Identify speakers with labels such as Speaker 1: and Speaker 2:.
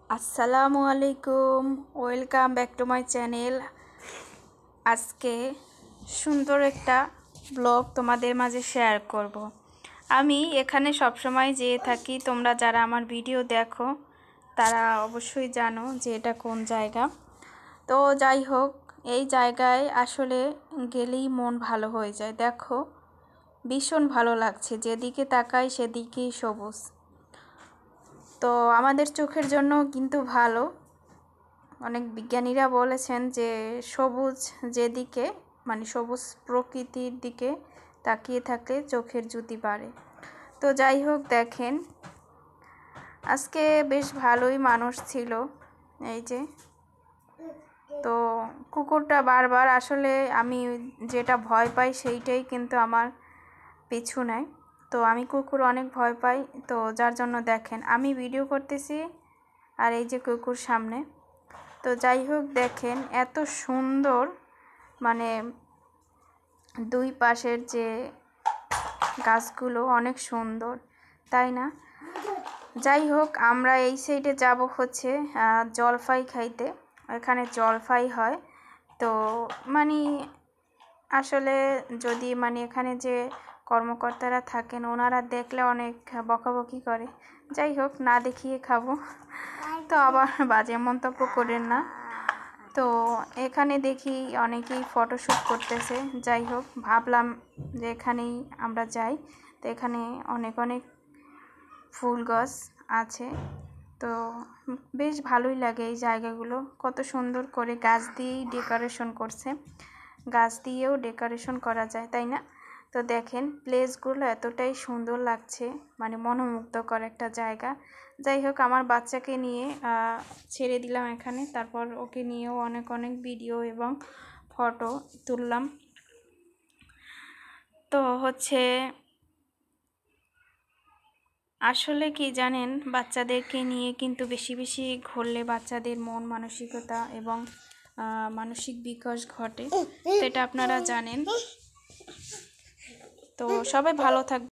Speaker 1: আসসালামু আলাইকুম, welcome back to my channel. আজকে সুন্দর একটা ব্লগ তোমাদের মাঝে শেয়ার করব। আমি এখানে সবসময় যেয়ে থাকি, তোমরা যারা আমার ভিডিও দেখো তারা অবশ্যই জানো যে এটা কোন জায়গা। তো যাই হোক, এই জায়গায় আসলে গেলেই মন ভালো হয়ে যায়। দেখো, ভীষণ ভালো লাগছে, যেদিকে তাকাই সেদিকেই সবুজ। তো আমাদের চোখের জন্য কিন্তু ভালো। অনেক বিজ্ঞানীরা বলেছেন যে সবুজ যেদিকে, মানে সবুজ প্রকৃতির দিকে তাকিয়ে থাকলে চোখের জ্যোতি বাড়ে। তো যাই হোক, দেখেন আজকে বেশ ভালোই মানুষ ছিল। এই যে, তো কুকুরটা বারবার, আসলে আমি যেটা ভয় পাই সেইটাই কিন্তু আমার পিছু নেয়। তো আমি কুকুর অনেক ভয় পাই, তো যার জন্য দেখেন আমি ভিডিও করতেছি আর এই যে কুকুর সামনে। তো যাই হোক, দেখেন এত সুন্দর, মানে দুই পাশের যে গাছগুলো অনেক সুন্দর, তাই না? যাই হোক, আমরা এই সাইডে যাব হচ্ছে জলপাই খাইতে। এখানে জলপাই হয়। তো মানে আসলে যদি এখানে যে কর্মকর্তারা থাকেন ওনারা দেখলে অনেক বকাবকি করে। যাই হোক, না দেখিয়ে খাবো, তো আবার বাজে মন্তব্য করেন না। তো এখানে দেখি অনেকেই ফটোশ্যুট করতেছে। যাই হোক, ভাবলাম যে এখানেই আমরা যাই। তো এখানে অনেক অনেক ফুল গাছ আছে। তো বেশ ভালোই লাগে এই জায়গাগুলো, কত সুন্দর করে গাছ দিয়েই ডেকোরেশন করছে। গাছ দিয়েও ডেকোরেশন করা যায়, তাই না? তো দেখেন প্লেসগুলো এতটাই সুন্দর লাগছে, মানে মনোমুগ্ধকর একটা জায়গা। যাই হোক, আমার বাচ্চাকে নিয়ে ছেড়ে দিলাম এখানে, তারপর ওকে নিয়েও অনেক অনেক ভিডিও এবং ফটো তুললাম। তো হচ্ছে আসলে কি জানেন, বাচ্চাদেরকে নিয়ে কিন্তু বেশি বেশি ঘুরলে বাচ্চাদের মন মানসিকতা এবং মানসিক বিকাশ ঘটে, তো এটা আপনারা জানেন। তো সবাই ভালো থাকবে।